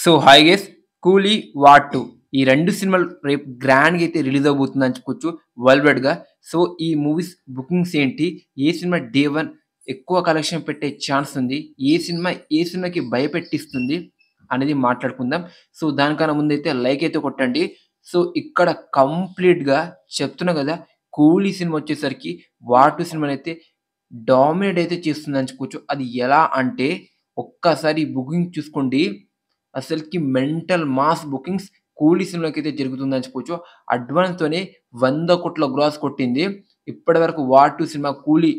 So hi guys, 'కూలీ', 'war 2' ఈ 2 సినిమాలు రేపు గ్రాండ్‌గా అయితే రిలీజ్ అవబోతుందని చెప్పుకోవచ్చు వరల్డ్ వైడ్‌గా. సో ఈ మూవీస్ బుకింగ్స్ ఏంటి? ఏ సినిమా డే 1 ఎక్కువ కలెక్షన్ పెట్టే ఛాన్స్ ఉంది? ఏ సినిమాకి భయపెట్టిస్తుంది? అనేది మాట్లాడుకుందాం. సో దానికన్నా ముందైతే లైక్ అయితే కొట్టండి. సో ఇక్కడ కంప్లీట్‌గా చెప్తున్నా గదా! 'కూలీ' సినిమా వచ్చేసరికి 'వార్ 2' సినిమానైతే డామినేట్ అయితే చేస్తుందని చెప్పుకోవచ్చు. అది ఎలా అంటే ఒక్కసారి బుకింగ్ చూసుకోండి. అసలకి మెంటల్ మాస్ బుకింగ్స్ 'కూలీ' సినిమాకైతే జరుగుతుందని చెప్పుకోవచ్చు. అడ్వాన్స్‌తోనే 100,00,00,000 గ్రాస్ కొట్టింది. ఇప్పటివరకు 'వార్ 2' సినిమా 'కూలీ'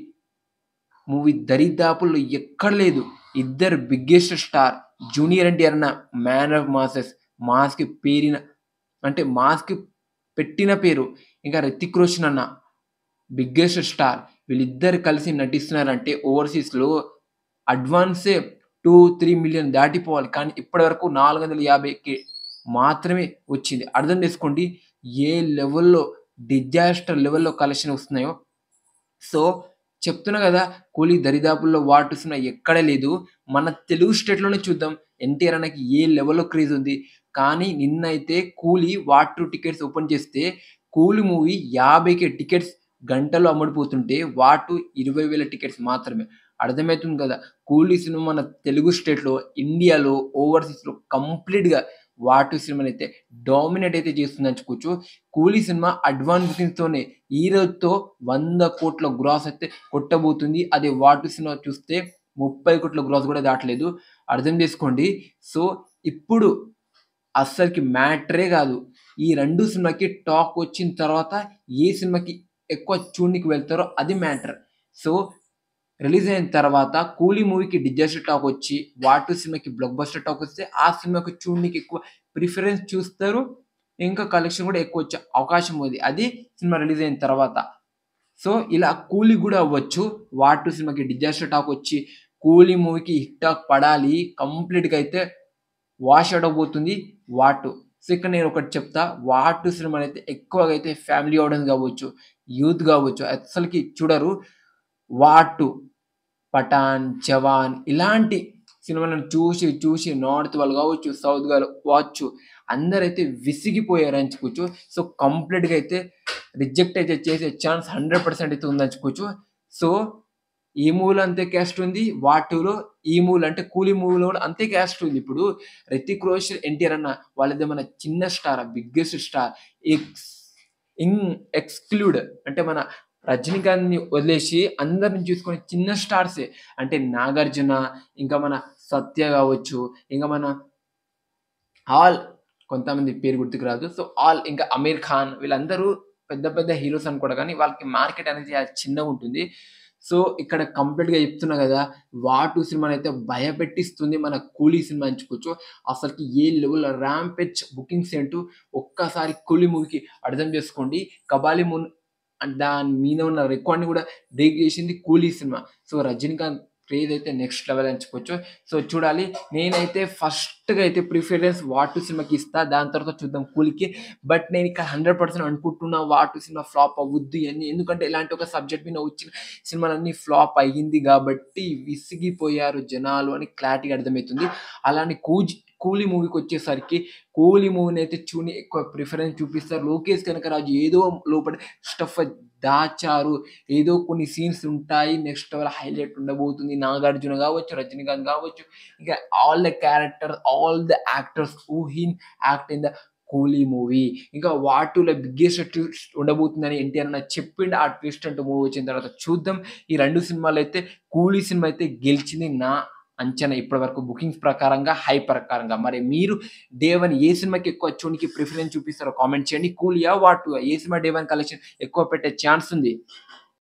మూవీ దరిదాపుల్లో ఎక్కడ లేదు. ఇద్దరు బిగ్గెస్ట్ స్టార్ 'జూనియర్ ఎన్టీఆర్' అన్న మ్యాన్ ఆఫ్ మాసెస్. మాస్‌కి పేరిన అంటే మాస్‌కి పెట్టిన పేరు. ఇంకా 'రితిక్ రోషన్' అన్న బిగ్గెస్ట్ స్టార్. వీళ్ళిద్దరు కలిసి నటిస్తున్నారంటే ఓవర్‌సీస్‌లో అడ్వాన్సే 2, 3 మిలియన్ దాటిపోవాలి. కానీ ఇప్పటివరకు 450,000 మాత్రమే వచ్చింది. అర్థం చేసుకోండి ఏ లెవెల్‌లో డిజాస్టర్ లెవెల్‌లో కలెక్షన్ వస్తున్నాయో. సో చెప్తున్నా గదా! 'కూలీ' దరిదాపుల్లో 'వార్ 2' సినిమా ఎక్కడ లేదు. మన తెలుగు స్టేట్‌లోనే చూద్దాం. ఎన్టీఆర్ అన్నకి ఏ లెవెల్‌లో క్రేజ్ ఉంది. కానీ నిన్నైతే 'కూలీ' 'వార్ 2' టికెట్స్ ఓపెన్ చేస్తే 'కూలీ' మూవీ 50,000 టికెట్స్ గంటలో అమ్ముడుపోతుంటే 'వార్ 2' 20,000 టికెట్స్ మాత్రమే. అర్థమైతుంది కదా! 'కూలీ' సినిమా మన తెలుగు స్టేట్‌లో, ఇండియాలో, ఓవర్‌సీస్‌లో కంప్లీట్‌గా 'వార్ 2' సినిమానైతే డామినేట్ అయితే చేస్తుందని చెప్పుకోవచ్చు. 'కూలీ' సినిమా అడ్వాన్స్ బుకింగ్స్‌తోనే ఈ రోజుతో 100,00,00,000 గ్రాస్ అయితే కొట్టబోతుంది. అదే 'వార్ 2' సినిమా చూస్తే 30,00,00,000 గ్రాస్ కూడా దాటలేదు. అర్థం చేసుకోండి. సో ఇప్పుడు అస్సలకి మ్యాటరే గాదు. ఈ 2 సినిమాకి టాక్ వచ్చిన తర్వాత ఏ సినిమాకి ఎక్కువ చూడనీకి వెళ్తారో అది మ్యాటర్. సో రిలీజ్ అయిన తర్వాత 'కూలీ' మూవీకి డిజాస్టర్ టాక్ వచ్చి 'వార్ 2' సినిమాకి బ్లాక్ బస్టర్ టాక్ వస్తే ఆ సినిమాకి చూడనీకి ఎక్కువ ప్రిఫరెన్స్ చూస్తారు. ఇంకా కలెక్షన్ కూడా ఎక్కువ వచ్చే అవకాశం ఉంది. అది సినిమా రిలీజ్ అయిన తర్వాత. సో ఇలా 'కూలీ' గూడా అవ్వచ్చు. 'వార్ 2' సినిమాకి డిజాస్టర్ టాక్ వచ్చి 'కూలీ' మూవీకి హిట్ టాక్ పడాలి. కంప్లీట్‌గా అయితే వాష్ ఔట్ అవ్వబోతుంది 'వార్ 2'. సో ఇక్కడ నేను ఒకటి చెప్తా. 'వార్ 2' సినిమానైతే ఎక్కువగా అయితే ఫ్యామిలీ ఆడియన్స్ గావచ్చు, యూత్ గావచ్చు అస్సలకి చూడరు. 'వార్ 2', 'పఠాన్', 'జవాన్' ఇలాంటి సినిమాలను చూసి, చూసి నార్త్ వాళ్ళు గావచ్చు, సౌత్ గావచ్చు అందరైతే విసిగిపోయారని చెప్పుకోవచ్చు. సో కంప్లీట్‌గా అయితే రిజెక్ట్ అయితే చేసే ఛాన్స్ 100% అయితే ఉందని చెప్పుకోవచ్చు. సో ఈ మూవీలో అంతే క్యాస్ట్ ఉంది. 'వార్ 2'లో ఈ మూవీలో అంటే 'కూలీ' మూవీలో కూడా అంతే క్యాస్ట్ ఉంది. ఇప్పుడు 'రితిక్ రోషన్', 'ఎన్టీఆర్' అన్న వాళ్ళదేమన్నా చిన్న స్టారా? Biggest star. Ex in exclude అంటే మన 'రజనీకాంత్‌ని' వదిలేసి అందరిని చూసుకొని చిన్న స్టార్సే. అంటే 'నాగార్జున', ఇంకా మన 'సత్య' గావచ్చు, ఇంకా మన ఆల్ కొంతమంది పేరు గుర్తుకు రాదు. సో ఆల్ ఇంకా 'అమీర్ ఖాన్' వీళ్ళందరూ పెద్ద పెద్ద హీరోస్ అనుకోండి గానీ వాళ్ళకి మార్కెట్ అనేది చిన్నగుంటుంది. సో ఇక్కడ కంప్లీట్‌గా చెప్తున్నా గదా! 'వార్ 2' సినిమానైతే భయపెట్టిస్తుంది మన 'కూలీ' సినిమా అని చెప్పుకోవచ్చు. అసలకి ఏ లెవెల్‌లో ర్యాంపేజ్ బుకింగ్స్ ఏంటో ఒక్కసారి 'కూలీ' మూవీకి అర్థం చేసుకోండి. 'కబాలీ' దాని మీద ఉన్న రికార్డ్‌ని గూడా బ్రేక్ చేసింది 'కూలీ' సినిమా. సో 'రజనీకాంత్' క్రేజ్ అయితే నెక్స్ట్ లెవెల్ అని చెప్పొచ్చు. సో చూడాలి. నేనైతే ఫస్ట్‌గా అయితే ప్రిఫరెన్స్ 'వార్ 2' సినిమాకి ఇస్తా. దాని తర్వాత చూద్దాం 'కూలీకి'. బట్ నేను ఇక్కడ 100% అనుకుంటున్నా 'వార్ 2' సినిమా ఫ్లాప్ అవ్వుద్ది అని. ఎందుకంటే ఇలాంటి ఒక సబ్జెక్ట్ మీద వచ్చిన సినిమాలన్నీ ఫ్లాప్ అయ్యింది గాబట్టి విసిగిపోయారు జనాలు అని క్లారిటీగా అర్థమైతుంది. అలానే 'కూలీ' మూవీకొచ్చేసరికి 'కూలీ' మూవీనైతే ఎక్కువ ప్రిఫరెన్స్ చూపిస్తారు. 'లోకేష్ కనకరాజు' ఏదో లోపల స్టఫ్ దాచారు. ఏదో కొన్ని సీన్స్ ఉంటాయి. నెక్స్ట్ లెవెల్ హైలైట్ ఉండబోతుంది. 'నాగార్జున' గావచ్చు, 'రజనీకాంత్' గావచ్చు, ఇంకా all the characters, all the actors who act in the 'కూలీ' మూవీ. ఇంకా 'వార్ 2'లో బిగ్గెస్ట్ ట్విస్ట్ ఉండబోతుందని ఎన్టీఆర్ అన్న చెప్పిండు. ఆ ట్విస్ట్ అంటూ మూవీ వచ్చిన తర్వాత చూద్దాం. ఈ 2 సినిమాలైతే 'కూలీ' సినిమా అయితే గెలిచింది నా అంచనా ఇప్పటివరకు బుకింగ్స్ ప్రకారంగా, హై ప్రకారంగా. మరి మీరు డే 1 ఏ సినిమాకి ఎక్కువ ప్రిఫరెన్స్ చూపిస్తారో కామెంట్ చేయండి. 'కూలీయా? వార్ 2', ఏ సినిమా డే 1 కలెక్షన్ ఎక్కువ పెట్టే ఛాన్స్ ఉంది?